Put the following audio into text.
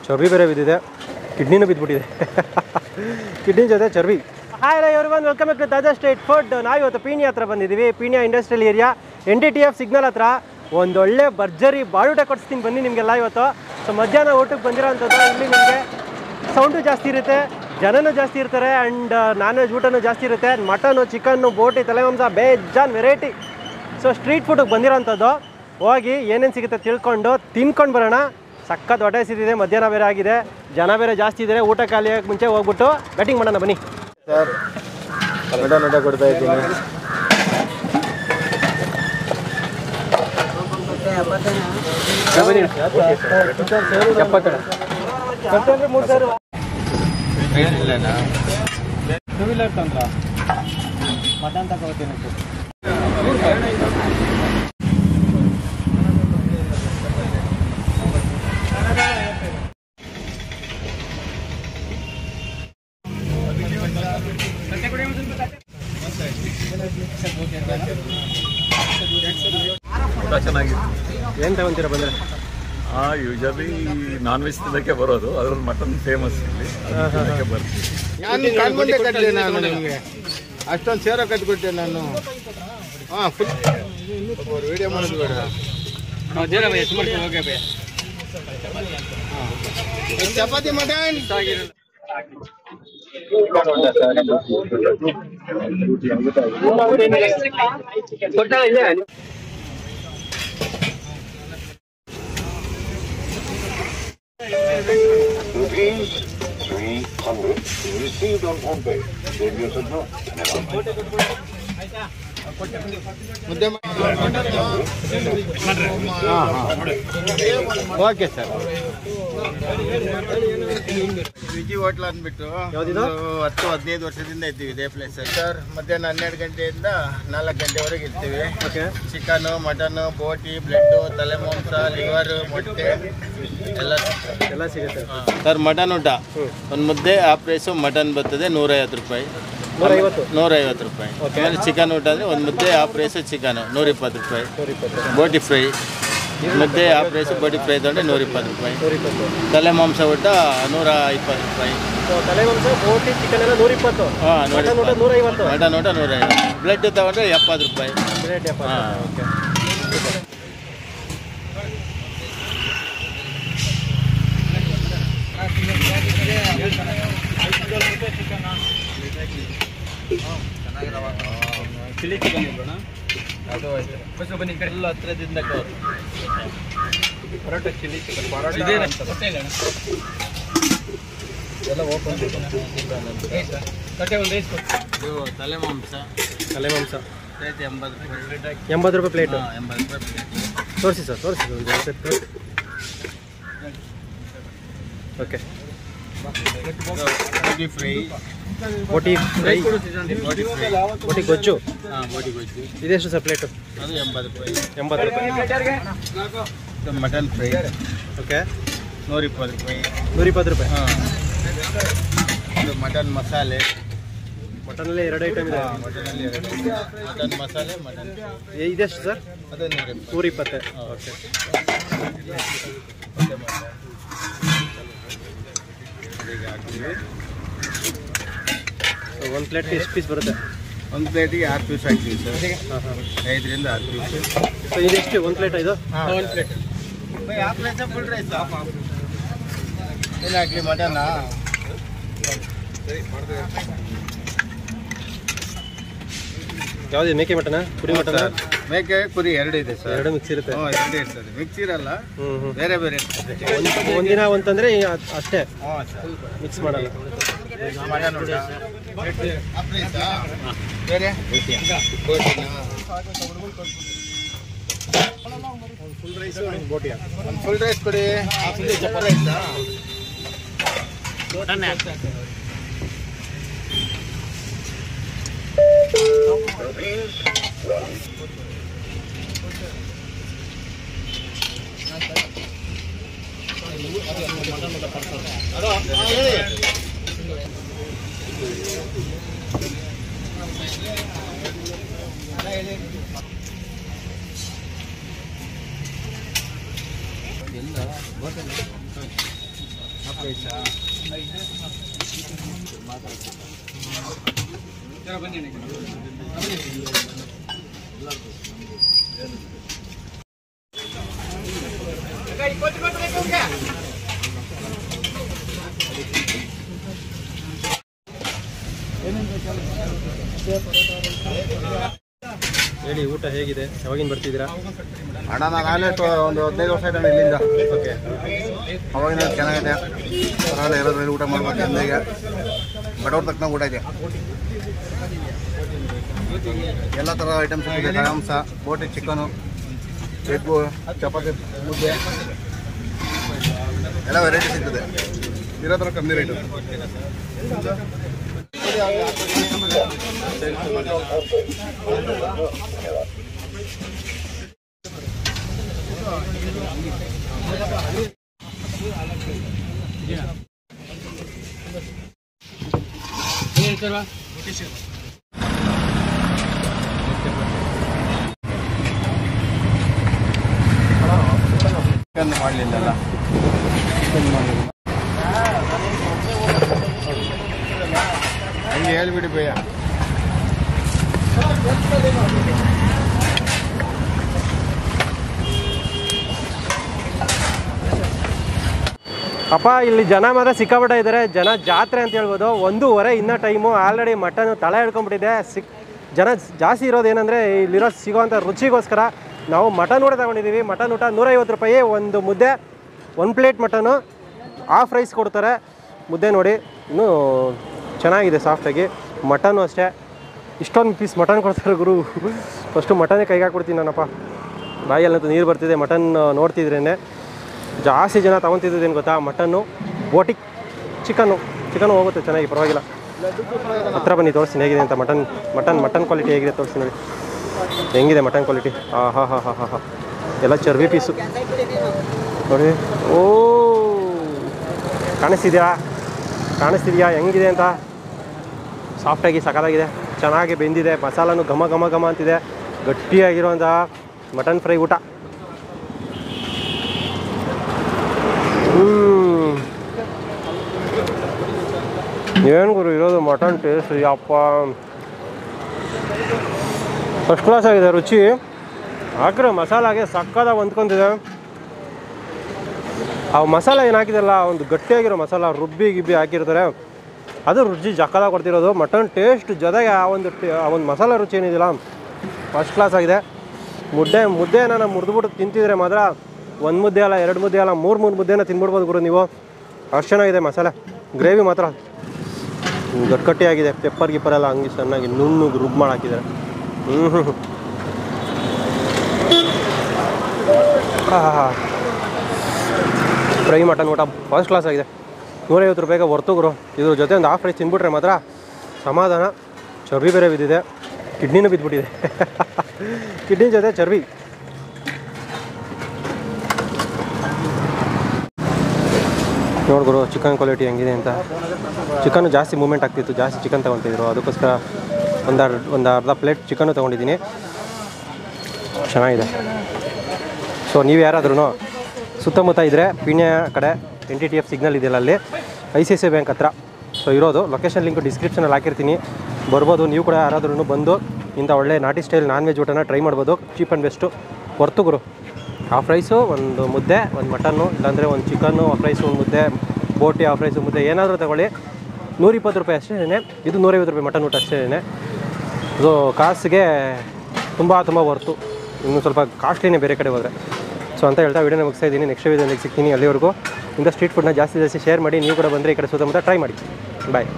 ಚರ್ಬಿ ಬೇರೆ ಬಿದ್ದಿದೆ, ಕಿಡ್ನಿನೂ ಬಿದ್ದುಬಿಟ್ಟಿದೆ. ಕಿಡ್ನಿ ಜೊತೆ ಚರ್ಬಿ. Hi everyone, welcome back to Taaza street food. ನಾವು ಇವತ್ತು ಪೀಣ್ಯ ಹತ್ರ ಬಂದಿದ್ದೀವಿ. Peenya industrial area, NTTF signal ಹತ್ರ. ಒಂದೊಳ್ಳೆ ಭರ್ಜರಿ ಬಾಳೂಟ ಕೊಡಿಸ್ತೀನಿ ಬನ್ನಿ ನಿಮಗೆಲ್ಲ ಇವತ್ತು. ಸೊ ಮಧ್ಯಾಹ್ನ ಊಟಕ್ಕೆ ಬಂದಿರೋ ಅಂಥದ್ದು. ಇಲ್ಲಿ ನಿಮಗೆ ಸೌಂಡು ಜಾಸ್ತಿ ಇರುತ್ತೆ, ಜನನೂ ಜಾಸ್ತಿ ಇರ್ತಾರೆ, ಆ್ಯಂಡ್ ನಾನ್ ವೆಜ್ ಊಟನೂ ಜಾಸ್ತಿ ಇರುತ್ತೆ. ಮಟನು, ಚಿಕನ್ನು, ಬೋಟಿ, ತಲೆಮಾಂಸ, ಬೇಜಾನ್ ವೆರೈಟಿ. ಸೊ ಸ್ಟ್ರೀಟ್ ಫುಡ್ಗೆ ಬಂದಿರೋಂಥದ್ದು. ಹೋಗಿ ಏನೇನು ಸಿಗುತ್ತೆ ತಿಳ್ಕೊಂಡು ತಿನ್ಕೊಂಡು ಬರೋಣ. ಸಖತ್ ಹೊಟ್ಟೆ ಸಿದ್ದಿದೆ, ಮಧ್ಯಾಹ್ನ ಬೇರೆ ಆಗಿದೆ, ಜನ ಬೇರೆ ಜಾಸ್ತಿ ಇದ್ದಾರೆ. ಊಟ ಖಾಲಿ ಆಗೋಕ್ಕೆ ಮುಂಚೆ ಹೋಗ್ಬಿಟ್ಟು ಬ್ಯಾಟಿಂಗ್ ಮಾಡೋಣ ಬನ್ನಿ. ಸರ್ ಊಟ ಕೊಡ್ತಾ ಇದ್ದೀನಿ. ಟೂ ವೀಲರ್ ತಂದ್ರ ಮಟನ್ ತಗೋತೀನಿ. ಚೆನ್ನಾಗಿತ್ತು. ಏನು ತಗೊಂತೀರಾ ಬಂದರೆ? ಯೂಶಲಿ ನಾನ್ ವೆಜ್ ತಿನ್ನಕ್ಕೆ ಬರೋದು, ಅದ್ರಲ್ಲಿ ಮಟನ್ ಫೇಮಸ್ ಇಲ್ಲಿ, ತಿನ್ನಕ್ಕೆ ಬರ್ತೀವಿ. ನಾನು ಕಣ್ಮುಂದೆ ಕಟ್ಟಿದೆ, ನಾನು ನಿಮಗೆ ಅಷ್ಟೊಂದು ಸೇರೋ ಕಟ್ಕೊಟ್ಟೆ ನಾನು. ಹಾಂ, ಫುಲ್ ವಿಡಿಯೋ ಮಾಡೋದು ಬೇಡ. Chapati mutton mudde. Okay sir. Viji hotel ಅಂದ್ಬಿಟ್ಟು 10-15 ವರ್ಷದಿಂದ ಇದ್ದೀವಿ ಇದೇ ಪ್ಲೇಸ್ ಸರ್. ಮಧ್ಯಾಹ್ನ 12 ಗಂಟೆಯಿಂದ 4 ಗಂಟೆವರೆಗೆ ಇರ್ತೀವಿ. ಓಕೆ. ಚಿಕನು, ಮಟನು, ಬೋಟಿ, ಬ್ಲೆಡ್ಡು, ತಲೆಮಾಂಸ, ಲಿವರು, ಮೊಟ್ಟೆ ಎಲ್ಲ ಸಿಗುತ್ತೆ ಸರ್. ಮಟನ್ ಊಟ ಒಂದು ಮುದ್ದೆ ಆ ಪ್ರೈಸು. ಮಟನ್ ಬರ್ತದೆ 150 ರೂಪಾಯಿ. 150 ರೂಪಾಯಿ. ಆಮೇಲೆ ಚಿಕನ್ ಊಟ ಅಂದರೆ ಒಂದು ಮುದ್ದೆ ಆ ಪ್ರೈಸು, ಚಿಕನು 120 ರೂಪಾಯಿ. ಬೋಟಿ ಫ್ರೈ ಮುದ್ದೆ ಆ ಪ್ರೈಸು, ಬೋಟಿ ಫ್ರೈ ತೊಗೊಂಡ್ರೆ 120 ರೂಪಾಯಿ. ತಲೆಮಾಂಸ ಊಟ 120 ರೂಪಾಯಿ. ತಲೆಮಾಂಸ, ಬೋಟಿ, ಚಿಕನ್ ಎಲ್ಲ 120. ಹಾಂ, 150. ಮಟನ್ ಊಟ 150. ಬ್ಲೆಡ್ ತೊಗೊಂಡ್ರೆ 70 ರೂಪಾಯಿ. ಹಾಂ, ಓಕೆ. ಚಿಲ್ಲಿ ಚಿಕನ್ ಇರೋಣ, ಅದು ಬನ್ನಿ ಎಲ್ಲ ಹತ್ರದಿಂದ ಪರೋಟ, ಚಿಲ್ಲಿ ಚಿಕನ್, ಪರೋಟ ಎಲ್ಲ ಓಪನ್. ಇದು ತಲೆಮಾಂಸ 80 ರೂಪಾಯಿ ಪ್ಲೇಟು. 80 ರೂಪಾಯಿ ಪ್ಲೇಟ್. ತೋರಿಸಿ ಸರ್, ತೋರಿಸಿ. ಓಕೆ. ಬೋಟಿ ಫ್ರೈ, ಬೋಟಿ ಗೊಜ್ಜು. ಹಾಂ, ಬೋಟಿ ಗೊಜ್ಜು. ಇದೆಷ್ಟು ಸರ್ ಪ್ಲೇಟು? ಅದು 80 ರೂಪಾಯಿ. 80 ರೂಪಾಯಿ. ಮಟನ್ ಫ್ರೈ ಓಕೆ, 120 ರೂಪಾಯಿ. 120 ರೂಪಾಯಿ. ಹಾಂ. ಇದು ಮಟನ್ ಮಸಾಲೆ. ಮಟನಲ್ಲಿ 2 ಐಟಮ್ ಇದೆ. ಮಟನಲ್ಲಿ 2 ಮಟನ್ ಮಸಾಲೆ, ಮಟನ್. ಇದೆಷ್ಟು ಸರ್? ಅದು 120. ಓಕೆ. ಒಂದು ಪ್ಲೇಟ್ಗೆ ಎಷ್ಟು ಪೀಸ್ ಬರುತ್ತೆ? ಒಂದು ಪ್ಲೇಟಿಗೆ 6 ಪೀಸ್ ಹಾಕ್ತೀವಿ ಸರ್. ಹಾಂ ಹಾಂ. 5ರಿಂದ 6 ಪೀಸ್. ಸೊ ಇದೆಷ್ಟು ಒಂದು ಪ್ಲೇಟ್? ಇದು ಒಂದು ಪ್ಲೇಟ್. ಫುಲ್ ರೈಸ್ ಏನು ಹಾಕ್ಲಿ? ಮಟನಾ? ಯಾವ್ದು? ಮೇಕೆ ಮಟನಾ, ಕುರಿ ಮಟನ? ಮೇಕೆ, ಕುರಿ 2 ಇದೆ ಸರ್. 2 ಮಿಕ್ಸ್ ಇರುತ್ತೆ. 2 ಇರ್ತದೆ. ಮಿಕ್ಸ್ ಇರಲ್ಲ, ಬೇರೆ ಬೇರೆ ಇರ್ತದೆ. ಒಂದಿನ ಅಂತಂದರೆ ಅಷ್ಟೇ, ಹ್ಞೂ ಸರ್, ಮಿಕ್ಸ್ ಮಾಡಲ್ಲ. ಮಟನ್ ಊಟ ಬೇರೆ ಫುಲ್ ರೈಸ್, ಬೋಟಿಯಾ? ಒಂದು ಫುಲ್ ರೈಸ್ ಕೊಡಿ. ಚಪಾತಿ ರೈಸಾ? ಹೇಳಿ, ಊಟ ಹೇಗಿದೆ? ಯಾವಾಗಿಂದ ಬರ್ತಿದ್ದೀರಾ? ಅಣ್ಣ ನಾನೇ ಒಂದು 15 ವರ್ಷ ಆಯ್ತು ಇಲ್ಲಿಂದ. ಓಕೆ, ಅವಾಗಿನ ಚೆನ್ನಾಗಿದೆ, ಪರವಾಗಿಲ್ಲ, ಇರೋದ್ರಲ್ಲಿ ಊಟ ಮಾಡ್ಬೇಕು. ಎಂದಿಗೆ ಬಡವ್ರ ತಕ್ಕನ ಊಟ ಇದೆ, ಎಲ್ಲ ಥರ ಐಟಮ್ಸ್ ಇದೆ. ಮಾಂಸ, ಬೋಟಿ, ಚಿಕನು, ಎಗ್ಗು, ಚಪಾತಿ, ಮುದ್ದೆ ಎಲ್ಲ ವೆರೈಟಿ ಸಿಗ್ತದೆ. ಇರೋ ಥರ ಕಮ್ಮಿ ರೇಟು. ಚಿಕನ್ ಮಾಡಲಿಲ್ಲ, ಹಂಗೆ ಹೇಳ್ಬಿಡಿ ಭಯ್ಯ. ಅಪ್ಪ ಇಲ್ಲಿ ಜನ ಮಾತ್ರ ಸಿಕ್ಕಾಪಟ್ಟೆ ಇದ್ದಾರೆ. ಜನ ಜಾತ್ರೆ ಅಂತ ಹೇಳ್ಬೋದು. 1:30 ಇನ್ನೂ ಟೈಮು. ಆಲ್ರೆಡಿ ಮಟನ್ ತಳ ಹಿಡ್ಕೊಂಡ್ಬಿಟ್ಟಿದೆ. ಜನ ಜಾಸ್ತಿ ಇರೋದೇನೆಂದರೆ ಇಲ್ಲಿರೋ ಸಿಗೋವಂಥ ರುಚಿಗೋಸ್ಕರ ನಾವು ಮಟನ್ ಊಟ ತಗೊಂಡಿದ್ದೀವಿ. ಮಟನ್ ಊಟ 150 ರೂಪಾಯಿ. ಒಂದು ಮುದ್ದೆ, 1 ಪ್ಲೇಟ್ ಮಟನು, ಹಾಫ್ ರೈಸ್ ಕೊಡ್ತಾರೆ. ಮುದ್ದೆ ನೋಡಿ ಇನ್ನೂ ಚೆನ್ನಾಗಿದೆ ಸಾಫ್ಟಾಗಿ. ಮಟನ್ನು ಅಷ್ಟೇ, ಇಷ್ಟೊಂದು ಪೀಸ್ ಮಟನ್ ಕೊಡ್ತಾರೆ ಗುರು. ಫಸ್ಟು ಮಟನ್ನೇ ಕೈಗೆ ಹಾಕ್ಬಿಡ್ತೀನಿ ನಾನಪ್ಪ. ಬಾಯಲ್ಲಂತೂ ನೀರು ಬರ್ತಿದೆ ಮಟನ್ ನೋಡ್ತಿದ್ರೇ. ಜಾಸ್ತಿ ಜನ ತೊಗೊತಿದ್ದೇನು ಗೊತ್ತಾ, ಮಟನ್ನು, ಬೋಟಿ, ಚಿಕನ್ನು ಹೋಗುತ್ತೆ ಚೆನ್ನಾಗಿ, ಪರವಾಗಿಲ್ಲ. ಹತ್ರ ಬನ್ನಿ ತೋರಿಸ್ತೀನಿ ಹೇಗಿದೆ ಅಂತ. ಮಟನ್ ಕ್ವಾಲಿಟಿ ಹೇಗಿದೆ ತೋರಿಸ್ತೀನಿ ನೋಡಿ. ಹೆಂಗಿದೆ ಮಟನ್ ಕ್ವಾಲಿಟಿ? ಹಾ ಎಲ್ಲ ಚರ್ಬಿ ಪೀಸು ನೋಡಿ. ಓ, ಕಾಣಿಸ್ತಿದೆಯಾ ಹೆಂಗಿದೆ ಅಂತ? ಸಾಫ್ಟಾಗಿ ಸಖತ್ತಾಗಿದೆ, ಚೆನ್ನಾಗಿ ಬೆಂದಿದೆ. ಮಸಾಲನೂ ಘಮ ಘಮ ಘಮ ಅಂತಿದೆ. ಗಟ್ಟಿಯಾಗಿರುವಂಥ ಮಟನ್ ಫ್ರೈ ಊಟ. ಏನು ಗುರು ಇರೋದು ಮಟನ್ ಟೇಸ್ಟ್, ಯಪ್ಪ ಫಸ್ಟ್ ಕ್ಲಾಸ್ ಆಗಿದೆ ರುಚಿ. ಹಾಕಿರೋ ಮಸಾಲಾಗೆ ಸಕ್ಕತ್ತಾಗಿ ಹೊಂದ್ಕೊಂತಿದೆ. ಆ ಮಸಾಲ ಏನು ಹಾಕಿದಲ್ಲ, ಒಂದು ಗಟ್ಟಿಯಾಗಿರೋ ಮಸಾಲ ರುಬ್ಬಿ ಹಾಕಿರ್ತಾರೆ, ಅದು ರುಚಿ ಸಕ್ಕತ್ತಾಗಿ ಕೊಡ್ತಿರೋದು. ಮಟನ್ ಟೇಸ್ಟ್ ಜೊತೆಗೆ ಆ ಒಂದು ಮಸಾಲ ರುಚಿ ಏನಿದಿಲ್ಲ, ಫಸ್ಟ್ ಕ್ಲಾಸ್ ಆಗಿದೆ. ಮುದ್ದೆನ ನಾವು ಮುರಿದ್ಬಿಟ್ಟು ತಿಂತಿದ್ರೆ ಮಾತ್ರ 1 ಮುದ್ದೆ ಅಲ್ಲ, 2 ಮುದ್ದೆ ಅಲ್ಲ, 3 ಮುದ್ದೆನ ತಿನ್ಬಿಡ್ಬೋದು ಗುರು ನೀವು. ಅಷ್ಟು ಚೆನ್ನಾಗಿದೆ ಮಸಾಲೆ. ಗ್ರೇವಿ ಮಾತ್ರ ಗಟ್ಟಿಯಾಗಿದೆ. ಪೆಪ್ಪರ್ ಎಲ್ಲ ಹಂಗೆ ಚೆನ್ನಾಗಿ ನುಣ್ಣಗೆ ರುಬ್ಬ್ ಮಾಡಿ ಹಾಕಿದ್ದಾರೆ. ಫ್ರೈ ಮಟನ್ ಊಟ ಫಸ್ಟ್ ಕ್ಲಾಸ್ ಆಗಿದೆ. 150 ರೂಪಾಯಿಗೆ ಹೊರ್ತು ಗುರು. ಇದ್ರ ಜೊತೆ ಒಂದು ಹಾಫ್ ರೈಸ್ ತಿನ್ಬಿಟ್ರೆ ಮಾತ್ರ ಸಮಾಧಾನ. ಚರ್ಬಿ ಬೇರೆ ಬಿದ್ದಿದೆ, ಕಿಡ್ನಿನೂ ಬಿದ್ದುಬಿಟ್ಟಿದೆ. ಕಿಡ್ನಿ ಜೊತೆ ಚರ್ಬಿ. ನೋಡ್ಗುರು ಚಿಕನ್ ಕ್ವಾಲಿಟಿ ಹೆಂಗಿದೆ ಅಂತ. ಚಿಕನ್ನು ಜಾಸ್ತಿ ಮೂವ್ಮೆಂಟ್ ಆಗ್ತಿತ್ತು, ಜಾಸ್ತಿ ಚಿಕನ್ ತೊಗೊತಿದ್ರು. ಅದಕ್ಕೋಸ್ಕರ ಒಂದು ಅರ್ಧ ಪ್ಲೇಟ್ ಚಿಕನ್ನು ತೊಗೊಂಡಿದ್ದೀನಿ. ಚೆನ್ನಾಗಿದೆ. ಸೊ ನೀವು ಯಾರಾದ್ರೂ ಸುತ್ತಮುತ್ತ ಇದ್ದರೆ ಪೀಣ್ಯ ಕಡೆ NTTF ಸಿಗ್ನಲ್ ಇದೆಯಲ್ಲ, ಅಲ್ಲಿ ICICI ಬ್ಯಾಂಕ್ ಹತ್ರ ಸೊ ಇರೋದು. ಲೊಕೇಶನ್ ಲಿಂಕ್ ಡಿಸ್ಕ್ರಿಪ್ಷನಲ್ಲಿ ಹಾಕಿರ್ತೀನಿ, ಬರ್ಬೋದು. ನೀವು ಕೂಡ ಯಾರಾದ್ರೂ ಬಂದು ಇಂಥ ಒಳ್ಳೆ ನಾಟಿ ಸ್ಟೈಲ್ ನಾನ್ ವೆಜ್ ಊಟನ ಟ್ರೈ ಮಾಡ್ಬೋದು. Cheap and best. ಹೊರ್ತು ಗುರು ಹಾಫ್ ರೈಸು, ಒಂದು ಮುದ್ದೆ, ಒಂದು ಮಟನ್ನು, ಇಲ್ಲಾಂದರೆ ಒಂದು ಚಿಕನ್ನು, ಹಾಫ್ ರೈಸು, ಒಂದು ಮುದ್ದೆ, ಬೋಟಿ, ಹಾಫ್ ರೈಸು, ಮುದ್ದೆ ಏನಾದರೂ ತಗೊಳ್ಳಿ. 120 ರೂಪಾಯಿ ಅಷ್ಟೇ. ಇದು 150 ರೂಪಾಯಿ ಮಟನ್ ಊಟ ಅಷ್ಟೇ. ಸೊ ಕಾಸಿಗೆ ತುಂಬ ಹೊರ್ತು. ಇನ್ನೂ ಸ್ವಲ್ಪ ಕಾಸ್ಟ್ಲಿನೇ ಬೇರೆ ಕಡೆ ಹೋದರೆ. ಸೊ ಅಂತ ಹೇಳ್ತಾ ವಿಡಿಯೋನ ಮುಗಿಸ್ತಾ ಇದ್ದೀನಿ. ನೆಕ್ಸ್ಟ್ ವಿಡಿಯೋದಲ್ಲಿ ಸಿಗ್ತೀನಿ. ಅಲ್ಲಿವರೆಗೂ ಇಂಥ ಸ್ಟ್ರೀಟ್ ಫುಡ್ನ ಜಾಸ್ತಿ ಶೇರ್ ಮಾಡಿ. ನೀವು ಕೂಡ ಬಂದರೆ ಈ ಕಡೆ ಸುತ್ತಮುತ್ತ ಟ್ರೈ ಮಾಡಿ. ಬಾಯ್.